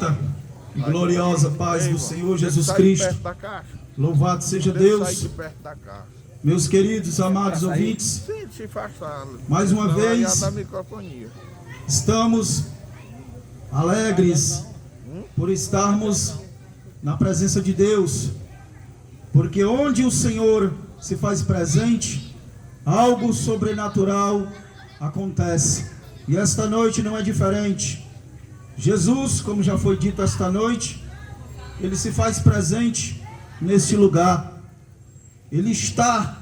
santa e gloriosa paz do Senhor Jesus Cristo. Louvado seja Deus. Meus queridos, amados ouvintes, mais uma vez estamos alegres por estarmos na presença de Deus, porque onde o Senhor se faz presente, algo sobrenatural acontece. E esta noite não é diferente. Jesus, como já foi dito esta noite, Ele se faz presente neste lugar. Ele está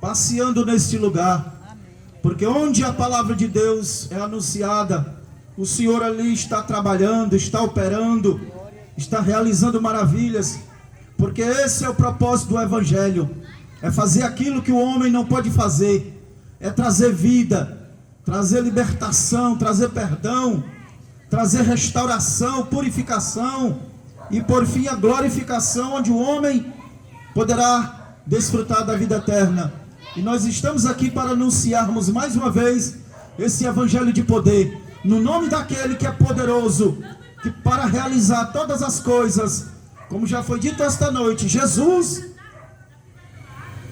passeando neste lugar, porque onde a palavra de Deus é anunciada, o Senhor ali está trabalhando, está operando, está realizando maravilhas, porque esse é o propósito do Evangelho, é fazer aquilo que o homem não pode fazer, é trazer vida, trazer libertação, trazer perdão, trazer restauração, purificação e por fim a glorificação, onde o homem poderá desfrutar da vida eterna. E nós estamos aqui para anunciarmos mais uma vez esse evangelho de poder, no nome daquele que é poderoso, que para realizar todas as coisas, como já foi dito esta noite, Jesus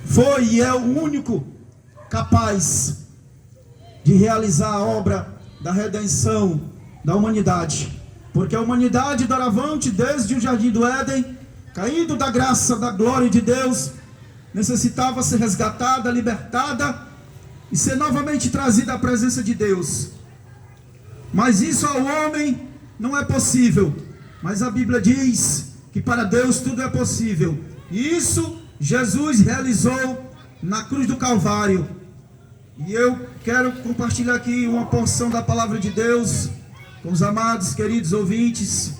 foi e é o único capaz de realizar a obra da redenção da humanidade, porque a humanidade doravante, desde o jardim do Éden, caído da graça, da glória de Deus, necessitava ser resgatada, libertada e ser novamente trazida à presença de Deus. Mas isso ao homem não é possível. Mas a Bíblia diz que para Deus tudo é possível. E isso Jesus realizou na cruz do Calvário. E eu quero compartilhar aqui uma porção da palavra de Deus com os amados, queridos ouvintes,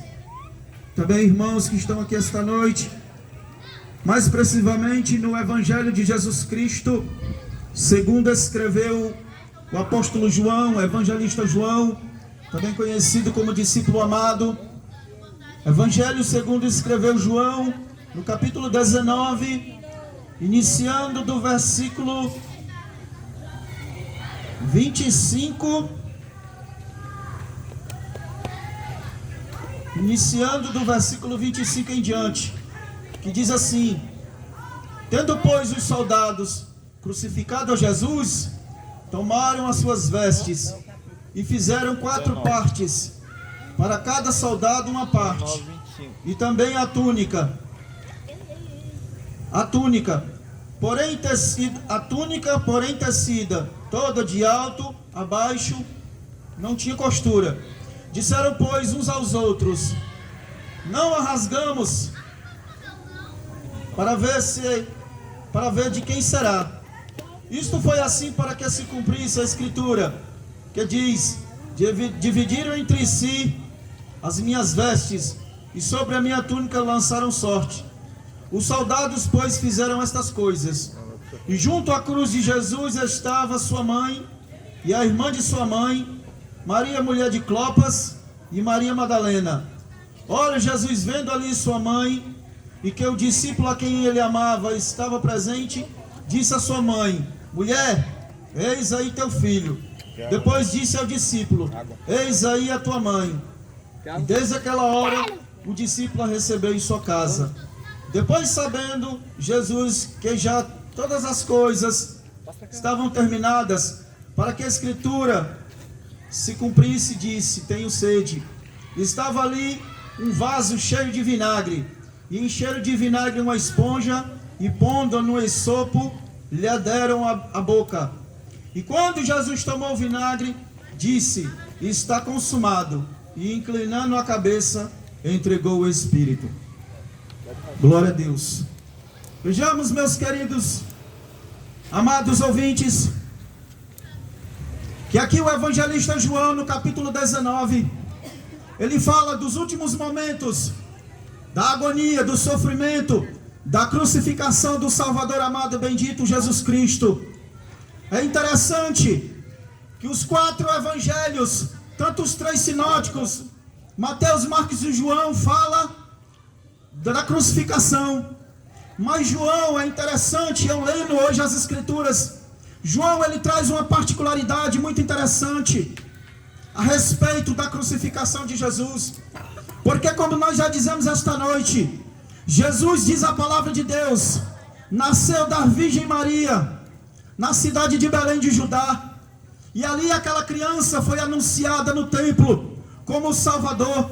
também irmãos que estão aqui esta noite. Mais precisamente no Evangelho de Jesus Cristo, segundo escreveu o apóstolo João, o evangelista João, também conhecido como discípulo amado. Evangelho segundo escreveu João, no capítulo 19, iniciando do versículo 25, iniciando do versículo 25 em diante, que diz assim: tendo pois os soldados crucificado a Jesus, tomaram as suas vestes e fizeram 4 partes, para cada soldado uma parte, e também a túnica, porém tecida, toda de alto a baixo, não tinha costura. Disseram pois uns aos outros: não a rasgamos para ver de quem será. Isto foi assim para que se cumprisse a escritura, que diz: dividiram entre si as minhas vestes, e sobre a minha túnica lançaram sorte. Os soldados, pois, fizeram estas coisas. E junto à cruz de Jesus estava sua mãe, e a irmã de sua mãe, Maria, mulher de Clopas, e Maria Madalena. Ora, Jesus, vendo ali sua mãe, e que o discípulo a quem ele amava estava presente, disse à sua mãe: mulher, eis aí teu filho. Depois disse ao discípulo: eis aí a tua mãe. E desde aquela hora o discípulo a recebeu em sua casa. Depois, sabendo Jesus que já todas as coisas estavam terminadas, para que a escritura se cumprisse, disse: tenho sede. Estava ali um vaso cheio de vinagre, e encheram de vinagre uma esponja, e pondo no esopo, lhe deram a boca. E quando Jesus tomou o vinagre, disse: está consumado. E inclinando a cabeça, entregou o Espírito. Glória a Deus. Vejamos, meus queridos, amados ouvintes, que aqui o evangelista João, no capítulo 19, ele fala dos últimos momentos da agonia, do sofrimento, da crucificação do Salvador amado, bendito Jesus Cristo. É interessante que os 4 evangelhos, tanto os 3 sinóticos, Mateus, Marcos e João, fala da crucificação. Mas João, é interessante, eu lendo hoje as escrituras, João ele traz uma particularidade muito interessante a respeito da crucificação de Jesus. Porque como nós já dizemos esta noite, Jesus, diz a palavra de Deus, nasceu da Virgem Maria, na cidade de Belém de Judá. E ali aquela criança foi anunciada no templo como o Salvador.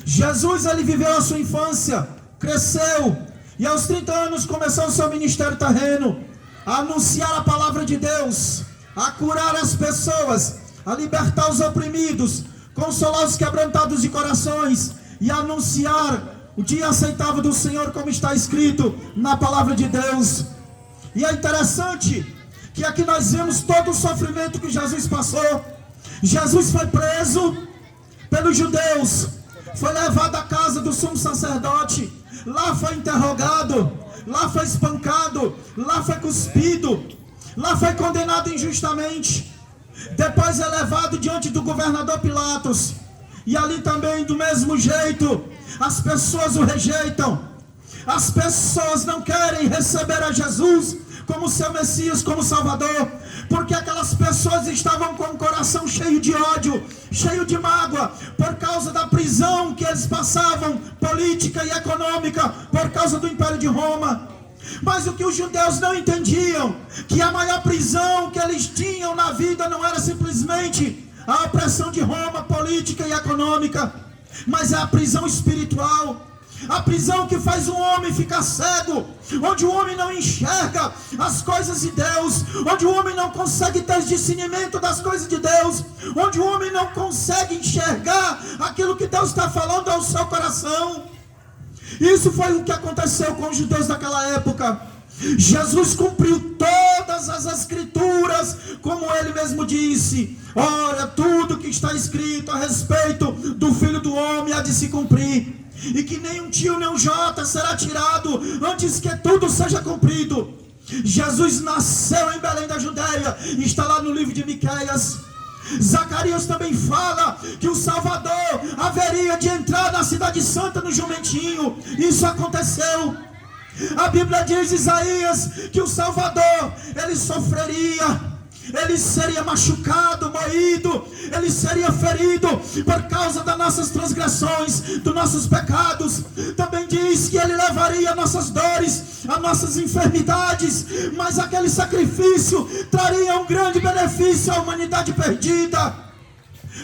Jesus, ele viveu a sua infância, cresceu, e aos 30 anos começou o seu ministério terreno, a anunciar a palavra de Deus, a curar as pessoas, a libertar os oprimidos, consolar os quebrantados de corações, e a anunciar o dia aceitável do Senhor, como está escrito na palavra de Deus. E é interessante que aqui nós vemos todo o sofrimento que Jesus passou. Jesus foi preso pelos judeus, foi levado à casa do sumo sacerdote, lá foi interrogado, lá foi espancado, lá foi cuspido, lá foi condenado injustamente, depois é levado diante do governador Pilatos, e ali também do mesmo jeito as pessoas o rejeitam, as pessoas não querem receber a Jesus como seu Messias, como Salvador, porque aquelas pessoas estavam com o coração cheio de ódio, cheio de mágoa, por causa da prisão que eles passavam, política e econômica, por causa do Império de Roma. Mas o que os judeus não entendiam, que a maior prisão que eles tinham na vida não era simplesmente a opressão de Roma, política e econômica, mas é a prisão espiritual. A prisão que faz um homem ficar cego, onde o homem não enxerga as coisas de Deus, onde o homem não consegue ter discernimento das coisas de Deus, onde o homem não consegue enxergar aquilo que Deus está falando ao seu coração. Isso foi o que aconteceu com os judeus daquela época. Jesus cumpriu todas as escrituras, como ele mesmo disse: olha, tudo que está escrito a respeito do Filho do Homem há de se cumprir, e que nem um tio nem um jota será tirado antes que tudo seja cumprido. Jesus nasceu em Belém da Judéia, está lá no livro de Miqueias. Zacarias também fala que o Salvador haveria de entrar na cidade santa no jumentinho. Isso aconteceu. A Bíblia diz, Isaías, que o Salvador, ele sofreria, ele seria machucado, moído, ele seria ferido por causa das nossas transgressões, dos nossos pecados. Também diz que ele levaria nossas dores, as nossas enfermidades, mas aquele sacrifício traria um grande benefício à humanidade perdida,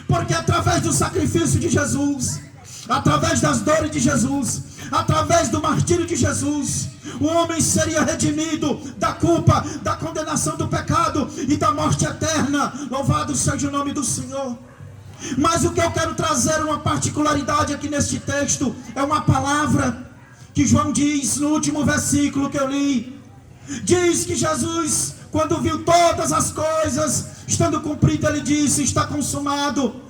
porque através do sacrifício de Jesus, através das dores de Jesus, através do martírio de Jesus, o homem seria redimido da culpa, da condenação do pecado e da morte eterna. Louvado seja o nome do Senhor. Mas o que eu quero trazer, uma particularidade aqui neste texto, é uma palavra que João diz no último versículo que eu li. Diz que Jesus, quando viu todas as coisas estando cumpridas, ele disse: está consumado.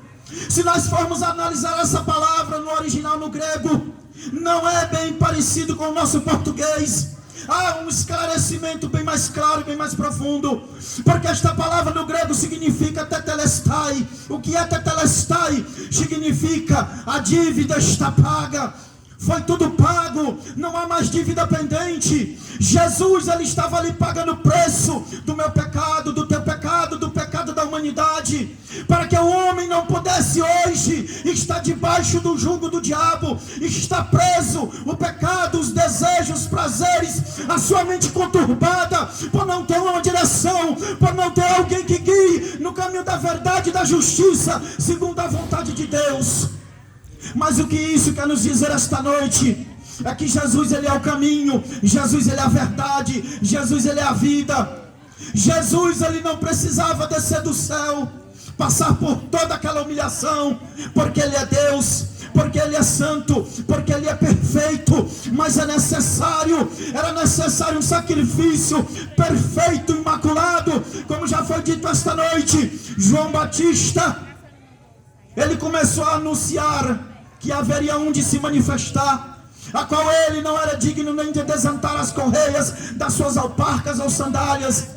Se nós formos analisar essa palavra no original, no grego, não é bem parecido com o nosso português. Há um esclarecimento bem mais claro, bem mais profundo, porque esta palavra no grego significa tetelestai. O que é tetelestai? Significa a dívida está paga, foi tudo pago, não há mais dívida pendente. Jesus, ele estava ali pagando o preço do meu pecado, do teu pecado, do pecado da humanidade, para que o homem não pudesse hoje estar debaixo do jugo do diabo, está preso, o pecado, os desejos, os prazeres, a sua mente conturbada, por não ter uma direção, por não ter alguém que guie no caminho da verdade e da justiça, segundo a vontade de Deus. Mas o que isso quer nos dizer esta noite é que Jesus, ele é o caminho, Jesus, ele é a verdade, Jesus, ele é a vida. Jesus, ele não precisava descer do céu, passar por toda aquela humilhação, porque ele é Deus, porque ele é santo, porque ele é perfeito. Mas era necessário um sacrifício perfeito, imaculado, como já foi dito esta noite. João Batista, ele começou a anunciar que haveria um de se manifestar, a qual ele não era digno nem de desatar as correias das suas alparcas ou sandálias.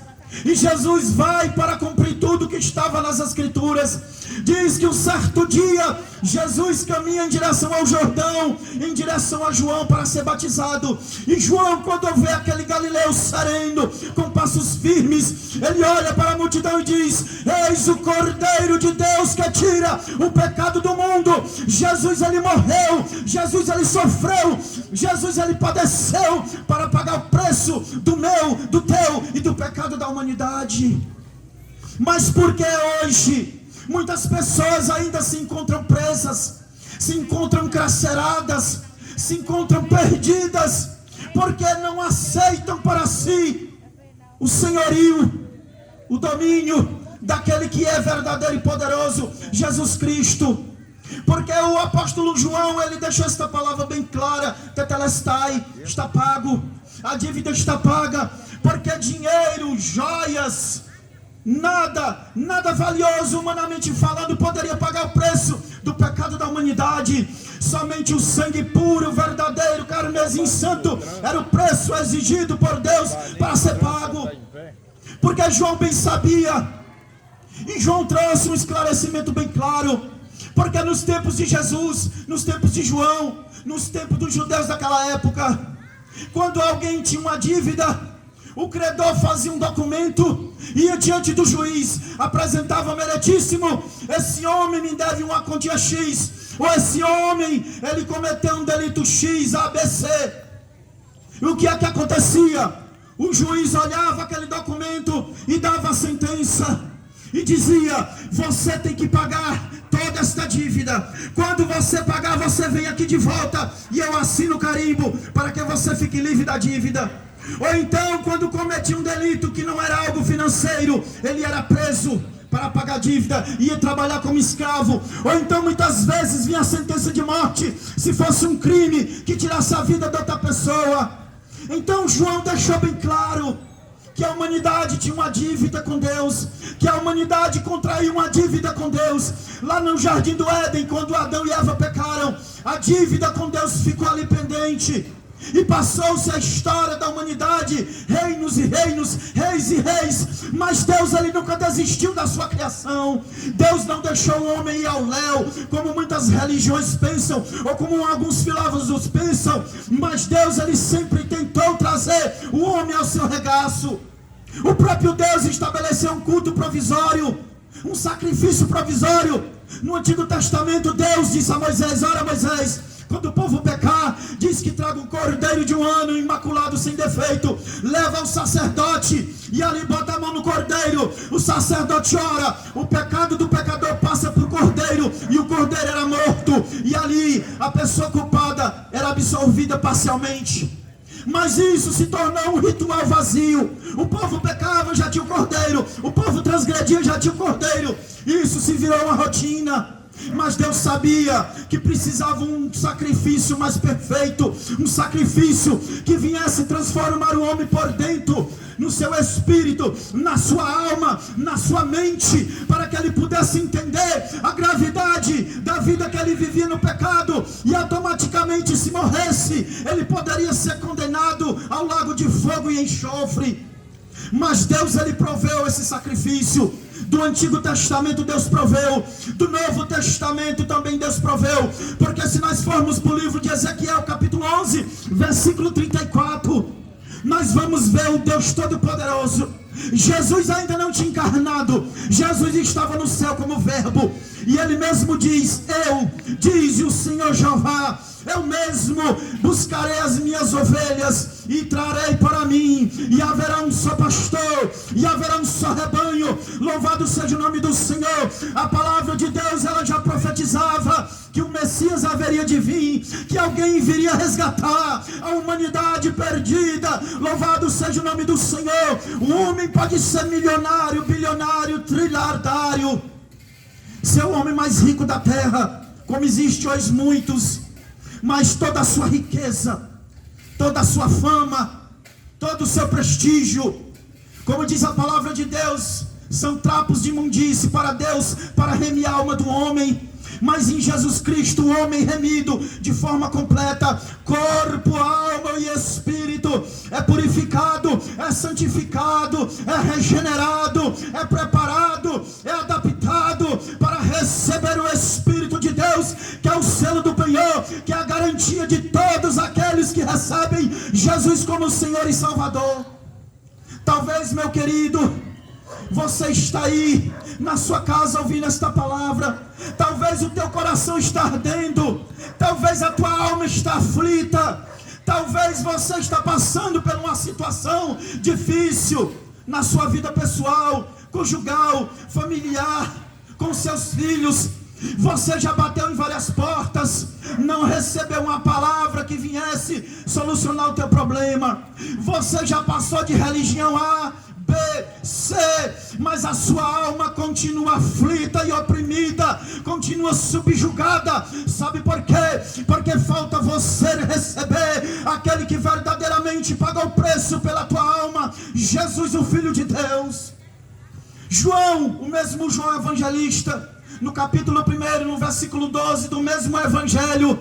E Jesus vai para cumprir tudo que estava nas Escrituras. Diz que um certo dia Jesus caminha em direção ao Jordão, em direção a João para ser batizado. E João, quando vê aquele Galileu sereno, com passos firmes, ele olha para a multidão e diz: eis o Cordeiro de Deus que tira o pecado do mundo. Jesus, ele morreu, Jesus, ele sofreu, Jesus, ele padeceu para pagar o preço do meu, do teu e do pecado da humanidade. Mas por que hoje muitas pessoas ainda se encontram presas, se encontram carceradas, se encontram perdidas, porque não aceitam para si o senhorio, o domínio daquele que é verdadeiro e poderoso, Jesus Cristo? Porque o apóstolo João, ele deixou esta palavra bem clara: tetelestai, está pago, a dívida está paga. Porque dinheiro, joias, nada valioso, humanamente falando, poderia pagar o preço do pecado da humanidade. Somente o sangue puro, verdadeiro, carmesim santo era o preço exigido por Deus para ser pago. Porque João bem sabia, e João trouxe um esclarecimento bem claro. Porque nos tempos de Jesus, nos tempos de João, nos tempos dos judeus daquela época, quando alguém tinha uma dívida, o credor fazia um documento, ia diante do juiz, apresentava: meritíssimo, esse homem me deve uma quantia X, ou esse homem, ele cometeu um delito X, ABC. E o que é que acontecia? O juiz olhava aquele documento e dava a sentença, e dizia: você tem que pagar toda esta dívida. Quando você pagar, você vem aqui de volta e eu assino o carimbo para que você fique livre da dívida. Ou então, quando cometia um delito que não era algo financeiro, ele era preso para pagar dívida, ia trabalhar como escravo. Ou então muitas vezes vinha a sentença de morte, se fosse um crime que tirasse a vida de outra pessoa. Então João deixou bem claro que a humanidade tinha uma dívida com Deus, que a humanidade contraiu uma dívida com Deus. Lá no Jardim do Éden, quando Adão e Eva pecaram, a dívida com Deus ficou ali pendente. E passou-se a história da humanidade, reinos e reinos, reis e reis. Mas Deus, ele nunca desistiu da sua criação. Deus não deixou o homem ir ao léu, como muitas religiões pensam, ou como alguns filósofos pensam. Mas Deus, ele sempre tentou trazer o homem ao seu regaço. O próprio Deus estabeleceu um culto provisório, um sacrifício provisório. No Antigo Testamento, Deus disse a Moisés: ora Moisés, quando o povo pecar, diz que traga um cordeiro de um ano, imaculado, sem defeito. Leva ao sacerdote e ali bota a mão no cordeiro. O sacerdote ora, o pecado do pecador passa para o cordeiro, e o cordeiro era morto, e ali a pessoa culpada era absolvida parcialmente. Mas isso se tornou um ritual vazio. O povo pecava, já tinha o cordeiro. O povo transgredia, já tinha o cordeiro. Isso se virou uma rotina. Mas Deus sabia que precisava um sacrifício mais perfeito, um sacrifício que viesse transformar o homem por dentro, no seu espírito, na sua alma, na sua mente, para que ele pudesse entender a gravidade da vida que ele vivia no pecado, e automaticamente, se morresse, ele poderia ser condenado ao lago de fogo e enxofre. Mas Deus, ele proveu esse sacrifício. Do Antigo Testamento Deus proveu, do Novo Testamento também Deus proveu. Porque se nós formos para o livro de Ezequiel, capítulo 11, versículo 34, nós vamos ver o Deus Todo-Poderoso. Jesus ainda não tinha encarnado, Jesus estava no céu como verbo, e ele mesmo diz: diz o Senhor Jeová, eu mesmo buscarei as minhas ovelhas e trarei para mim, e haverá um só pastor, e haverá um só rebanho. Louvado seja o nome do Senhor. A palavra de Deus, ela já profetizava que o Messias haveria de vir, que alguém viria resgatar a humanidade perdida. Louvado seja o nome do Senhor. O homem pode ser milionário, bilionário, trilhardário, ser o homem mais rico da terra, como existe hoje muitos, mas toda a sua riqueza, toda a sua fama, todo o seu prestígio, como diz a palavra de Deus, são trapos de imundície para Deus, para remir a alma do homem. mas em Jesus Cristo o homem remido de forma completa, corpo, alma e espírito, é purificado, é santificado, é regenerado, é preparado, é adaptado para receber o Espírito de Deus, que é o selo do penhor, que é a garantia de todos aqueles que recebem Jesus como Senhor e Salvador. Talvez, meu querido, você está aí na sua casa ouvindo esta palavra, talvez o teu coração está ardendo, talvez a tua alma está aflita, talvez você está passando por uma situação difícil na sua vida pessoal, conjugal, familiar, com seus filhos. Você já bateu em várias portas, não recebeu uma palavra que viesse solucionar o teu problema. Você já passou de religião A, B, C, mas a sua alma continua aflita e oprimida, continua subjugada. Sabe por quê? Porque falta você receber aquele que verdadeiramente pagou o preço pela tua alma, Jesus, o Filho de Deus. João, o mesmo João evangelista, no capítulo 1, no versículo 12 do mesmo evangelho,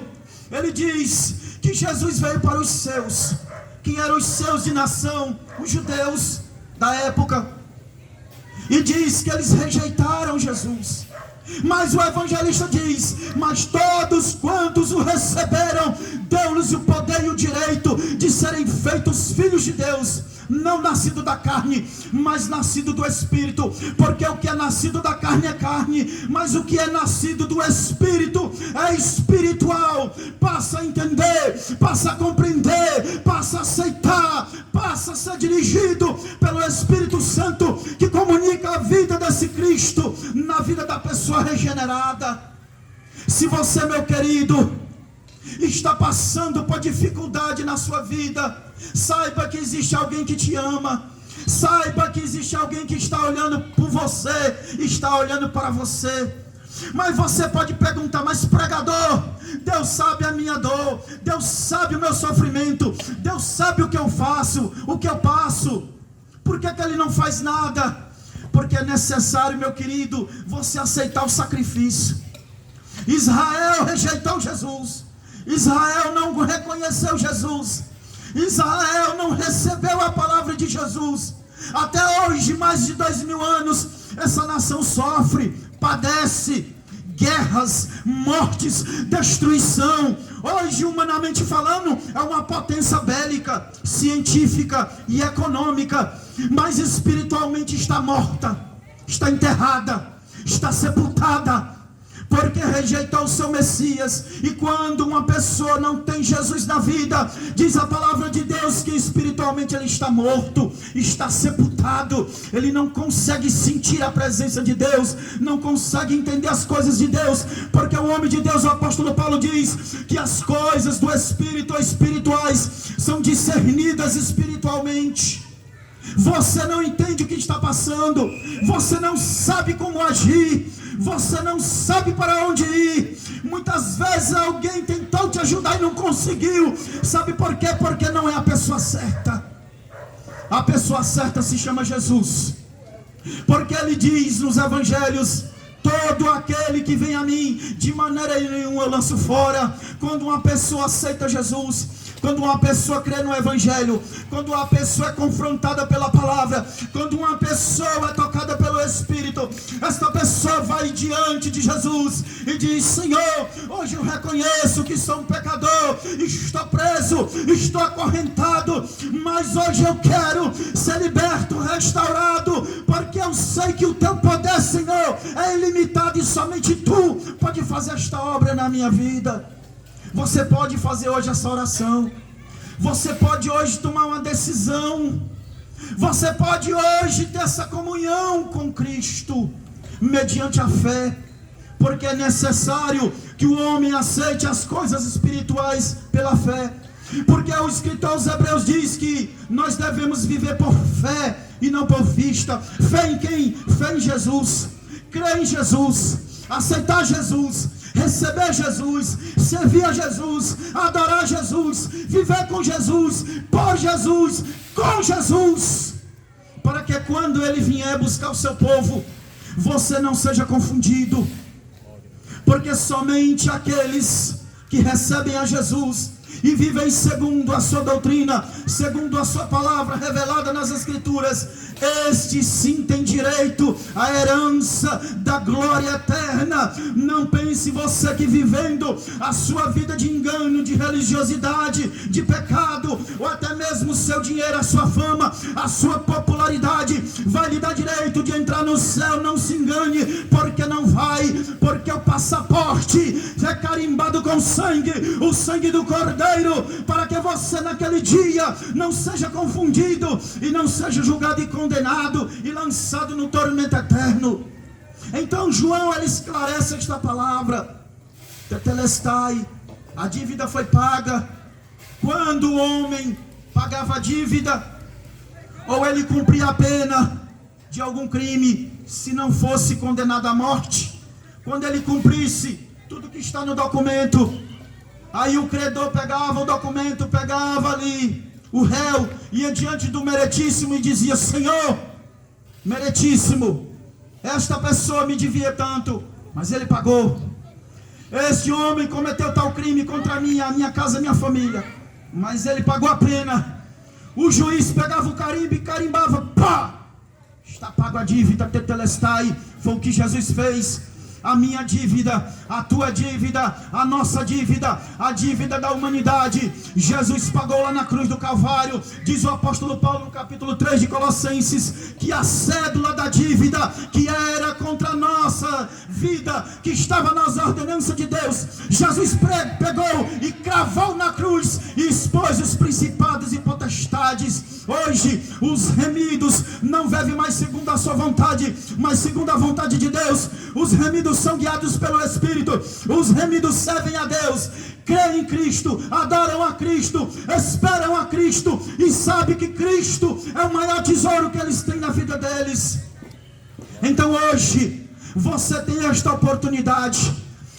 ele diz que Jesus veio para os seus. Quem eram os seus de nação? Os judeus da época. E diz que eles rejeitaram Jesus. Mas o evangelista diz: mas todos quantos o receberam, deu-lhes o poder e o direito de serem feitos filhos de Deus, não nascido da carne, mas nascido do Espírito. Porque o que é nascido da carne é carne, mas o que é nascido do Espírito é espiritual. Passa a entender, passa a compreender, passa a aceitar, passa a ser dirigido pelo Espírito Santo, que comunica a vida desse Cristo na vida da pessoa regenerada. Se você, meu querido, está passando por dificuldade na sua vida, saiba que existe alguém que te ama. Saiba que existe alguém que está olhando por você, está olhando para você. Mas você pode perguntar: mas pregador, Deus sabe a minha dor, Deus sabe o meu sofrimento, Deus sabe o que eu faço, o que eu passo, por que Ele não faz nada? Porque é necessário, meu querido, você aceitar o sacrifício. Israel rejeitou Jesus, Israel não reconheceu Jesus, Israel não recebeu a palavra de Jesus. Até hoje, mais de 2000 anos, essa nação sofre, padece guerras, mortes, destruição. Hoje, humanamente falando, é uma potência bélica, científica e econômica, mas espiritualmente está morta, está enterrada, está sepultada, porque rejeitou o seu Messias. E quando uma pessoa não tem Jesus na vida, diz a palavra de Deus que espiritualmente ele está morto, está sepultado. Ele não consegue sentir a presença de Deus, não consegue entender as coisas de Deus, porque o homem de Deus, o apóstolo Paulo, diz que as coisas do Espírito espirituais são discernidas espiritualmente. Você não entende o que está passando, você não sabe como agir, você não sabe para onde ir. Muitas vezes alguém tentou te ajudar e não conseguiu. Sabe por quê? Porque não é a pessoa certa. A pessoa certa se chama Jesus, porque ele diz nos evangelhos: todo aquele que vem a mim, de maneira nenhuma eu lanço fora. Quando uma pessoa aceita Jesus, quando uma pessoa crê no Evangelho, quando uma pessoa é confrontada pela palavra, quando uma pessoa é tocada pelo Espírito, esta pessoa vai diante de Jesus e diz: Senhor, hoje eu reconheço que sou um pecador, estou preso, estou acorrentado, mas hoje eu quero ser liberto, restaurado, porque eu sei que o teu poder, Senhor, é ilimitado e somente tu pode fazer esta obra na minha vida. Você pode fazer hoje essa oração. Você pode hoje tomar uma decisão. Você pode hoje ter essa comunhão com Cristo, mediante a fé. Porque é necessário que o homem aceite as coisas espirituais pela fé. Porque o escritor aos Hebreus diz que nós devemos viver por fé e não por vista. Fé em quem? Fé em Jesus. Crer em Jesus, aceitar Jesus, receber Jesus, servir a Jesus, adorar Jesus, viver com Jesus, por Jesus, com Jesus, para que quando Ele vier buscar o seu povo, você não seja confundido. porque somente aqueles que recebem a Jesus e vivem segundo a sua doutrina, segundo a sua palavra revelada nas Escrituras, estes sim têm direito à herança da glória eterna. Não pense você que vivendo a sua vida de engano, de religiosidade, de pecado, ou até mesmo o seu dinheiro, a sua fama, a sua popularidade vai lhe dar direito de entrar no céu. Não se engane, porque não vai, porque o passaporte é carimbado com sangue, o sangue do Cordeiro, para que você naquele dia não seja confundido e não seja julgado e condenado e lançado no tormento eterno. Então João, ele esclarece esta palavra: tetelestai, a dívida foi paga. Quando o homem pagava a dívida, ou ele cumpria a pena de algum crime, se não fosse condenado à morte, quando ele cumprisse tudo que está no documento, aí o credor pegava o documento, pegava ali o réu, ia diante do meritíssimo e dizia: Senhor, meritíssimo, esta pessoa me devia tanto, mas ele pagou. Este homem cometeu tal crime contra mim, a minha casa, a minha família, mas ele pagou a pena. O juiz pegava o carimbo e carimbava, pá, está pago a dívida, tetelestai. Foi o que Jesus fez. A minha dívida, a tua dívida, a nossa dívida, a dívida da humanidade, Jesus pagou lá na cruz do Calvário. Diz o apóstolo Paulo no capítulo 3 de Colossenses, que a cédula da dívida, que era contra a nossa vida, que estava nas ordenanças de Deus, Jesus pegou e cravou na cruz e expôs os principados e potestades. Hoje os remidos não vivem mais segundo a sua vontade, mas segundo a vontade de Deus. Os remidos são guiados pelo Espírito. Os remidos servem a Deus, creem em Cristo, adoram a Cristo, esperam a Cristo e sabem que Cristo é o maior tesouro que eles têm na vida deles. Então hoje você tem esta oportunidade.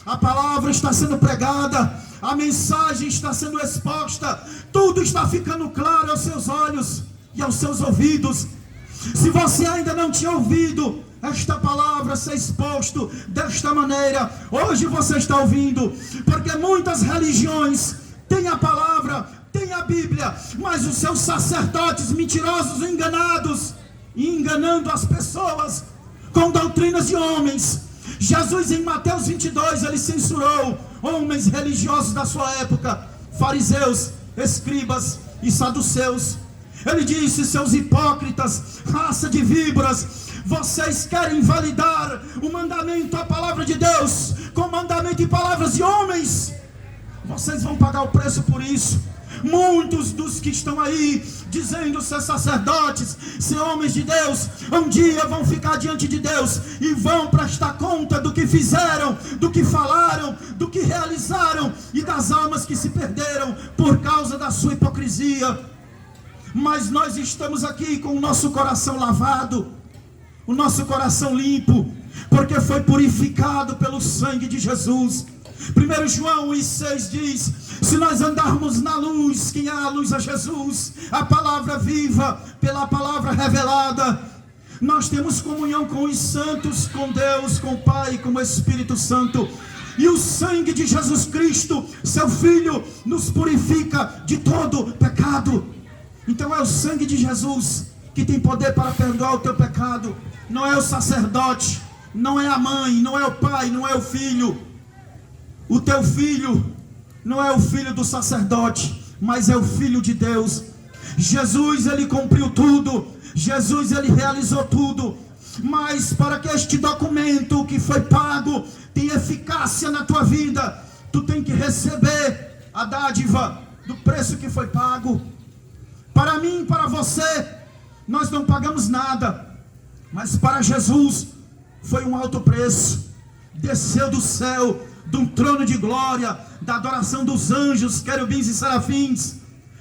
A palavra está sendo pregada, a mensagem está sendo exposta, tudo está ficando claro aos seus olhos e aos seus ouvidos. Se você ainda não tinha ouvido esta palavra ser exposto desta maneira, hoje você está ouvindo, porque muitas religiões têm a palavra, têm a Bíblia, mas os seus sacerdotes mentirosos, enganados, e enganando as pessoas com doutrinas de homens. Jesus, em Mateus 22, ele censurou homens religiosos da sua época, fariseus, escribas e saduceus. Ele disse: seus hipócritas, raça de víboras, vocês querem validar o mandamento, a palavra de Deus, com mandamento e palavras de homens. Vocês vão pagar o preço por isso. Muitos dos que estão aí dizendo ser sacerdotes, ser homens de Deus, um dia vão ficar diante de Deus e vão prestar conta do que fizeram, do que falaram, do que realizaram e das almas que se perderam por causa da sua hipocrisia. Mas nós estamos aqui com o nosso coração lavado, o nosso coração limpo, porque foi purificado pelo sangue de Jesus. 1 João 1,6 diz: se nós andarmos na luz, quem é a luz? A Jesus, a palavra viva, pela palavra revelada, nós temos comunhão com os santos, com Deus, com o Pai, com o Espírito Santo. E o sangue de Jesus Cristo, seu Filho, nos purifica de todo pecado. Então é o sangue de Jesus que tem poder para perdoar o teu pecado. Não é o sacerdote, não é a mãe, não é o pai, não é o filho. O teu filho não é o filho do sacerdote, mas é o filho de Deus. Jesus, ele cumpriu tudo. Jesus, ele realizou tudo. Mas para que este documento que foi pago tenha eficácia na tua vida, tu tem que receber a dádiva do preço que foi pago. Para mim, para você, nós não pagamos nada, mas para Jesus foi um alto preço. Desceu do céu, de um trono de glória, da adoração dos anjos, querubins e serafins,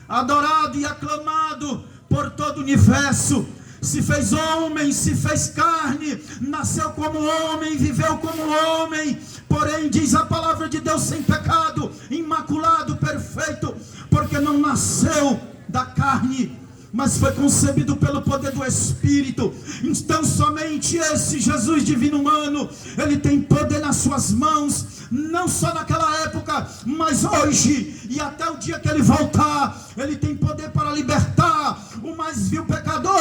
adorado e aclamado por todo o universo. Se fez homem, se fez carne, nasceu como homem, viveu como homem. Porém, diz a palavra de Deus, sem pecado, imaculado, perfeito, porque não nasceu da carne, mas foi concebido pelo poder do Espírito. Então somente esse Jesus divino humano, ele tem poder nas suas mãos não só naquela época, mas hoje e até o dia que ele voltar. Ele tem poder para libertar o mais vil pecador.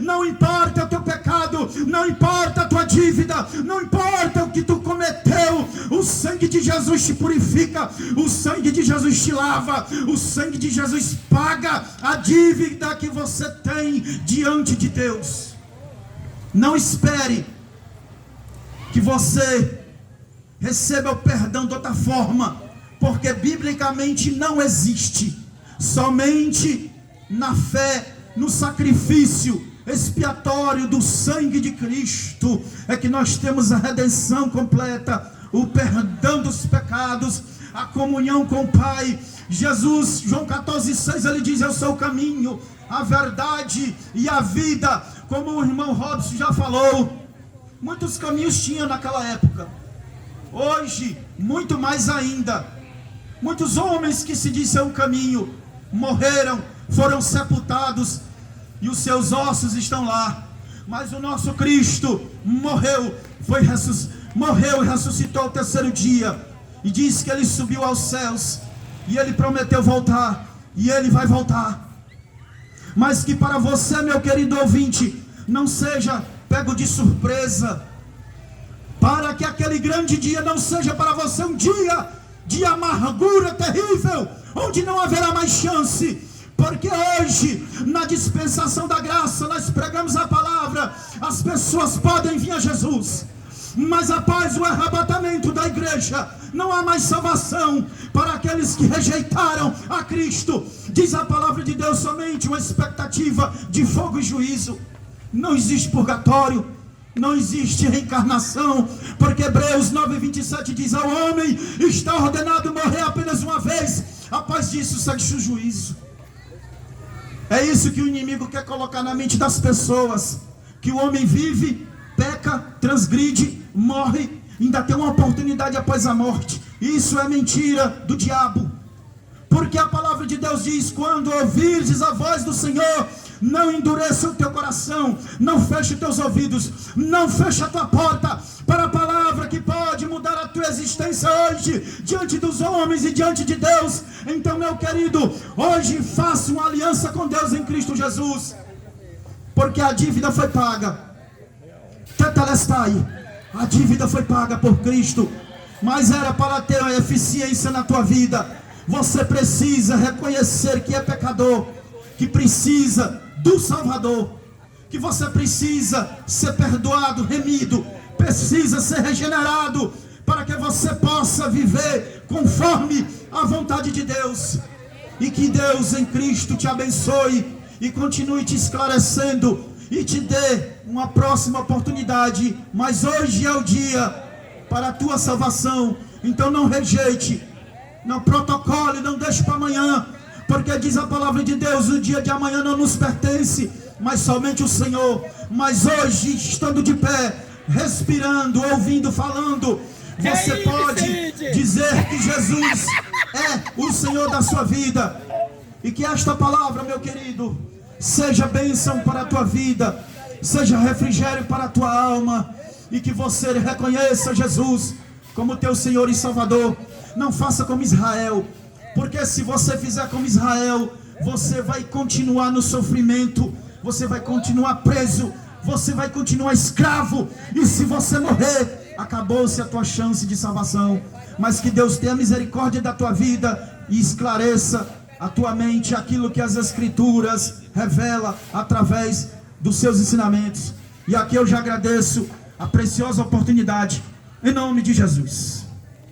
Não importa o teu pecado, não importa a tua dívida, não importa o que tu cometeu, o sangue de Jesus te purifica, o sangue de Jesus te lava, o sangue de Jesus paga a dívida que você tem diante de Deus. Não espere que você receba o perdão de outra forma, porque biblicamente não existe. Somente na fé, no sacrifício expiatório do sangue de Cristo é que nós temos a redenção completa, o perdão dos pecados, a comunhão com o Pai. Jesus, João 14,6, ele diz: eu sou o caminho, a verdade e a vida. Como o irmão Robson já falou, muitos caminhos tinha naquela época. Hoje, muito mais ainda. Muitos homens que se dizem o caminho morreram, foram sepultados e os seus ossos estão lá. Mas o nosso Cristo morreu e ressuscitou ao terceiro dia. E diz que ele subiu aos céus. E ele prometeu voltar. E ele vai voltar. Mas que para você, meu querido ouvinte, não seja pego de surpresa. Para que aquele grande dia não seja para você um dia de amargura terrível, onde não haverá mais chance. Porque hoje, na dispensação da graça, nós pregamos a palavra, as pessoas podem vir a Jesus, mas após o arrebatamento da igreja, não há mais salvação para aqueles que rejeitaram a Cristo. Diz a palavra de Deus, somente uma expectativa de fogo e juízo. Não existe purgatório, não existe reencarnação, porque Hebreus 9:27 diz: ao homem está ordenado morrer apenas uma vez, após disso segue o juízo. É isso que o inimigo quer colocar na mente das pessoas, que o homem vive, peca, transgride, morre, ainda tem uma oportunidade após a morte. Isso é mentira do diabo, porque a palavra de Deus diz: quando ouvires a voz do Senhor, não endureça o teu coração, não feche os teus ouvidos, não feche a tua porta para a palavra que pode mudar a tua existência hoje, diante dos homens e diante de Deus. Então, meu querido, hoje faça uma aliança com Deus em Cristo Jesus, porque a dívida foi paga. Tetelestai, a dívida foi paga por Cristo, mas era para ter uma eficiência na tua vida. Você precisa reconhecer que é pecador, que precisa do Salvador, que você precisa ser perdoado, remido, precisa ser regenerado, para que você possa viver conforme a vontade de Deus. E que Deus em Cristo te abençoe e continue te esclarecendo e te dê uma próxima oportunidade. Mas hoje é o dia para a tua salvação. Então não rejeite, não protocole, não deixe para amanhã, porque diz a palavra de Deus: o dia de amanhã não nos pertence, mas somente o Senhor. Mas hoje, estando de pé, respirando, ouvindo, falando, você pode dizer que Jesus é o Senhor da sua vida. E que esta palavra, meu querido, seja bênção para a tua vida, seja refrigério para a tua alma, e que você reconheça Jesus como teu Senhor e Salvador. Não faça como Israel, porque se você fizer como Israel, você vai continuar no sofrimento, você vai continuar preso, você vai continuar escravo, e se você morrer, acabou-se a tua chance de salvação. Mas que Deus tenha misericórdia da tua vida e esclareça a tua mente aquilo que as Escrituras revela através dos seus ensinamentos. E aqui eu já agradeço a preciosa oportunidade, em nome de Jesus.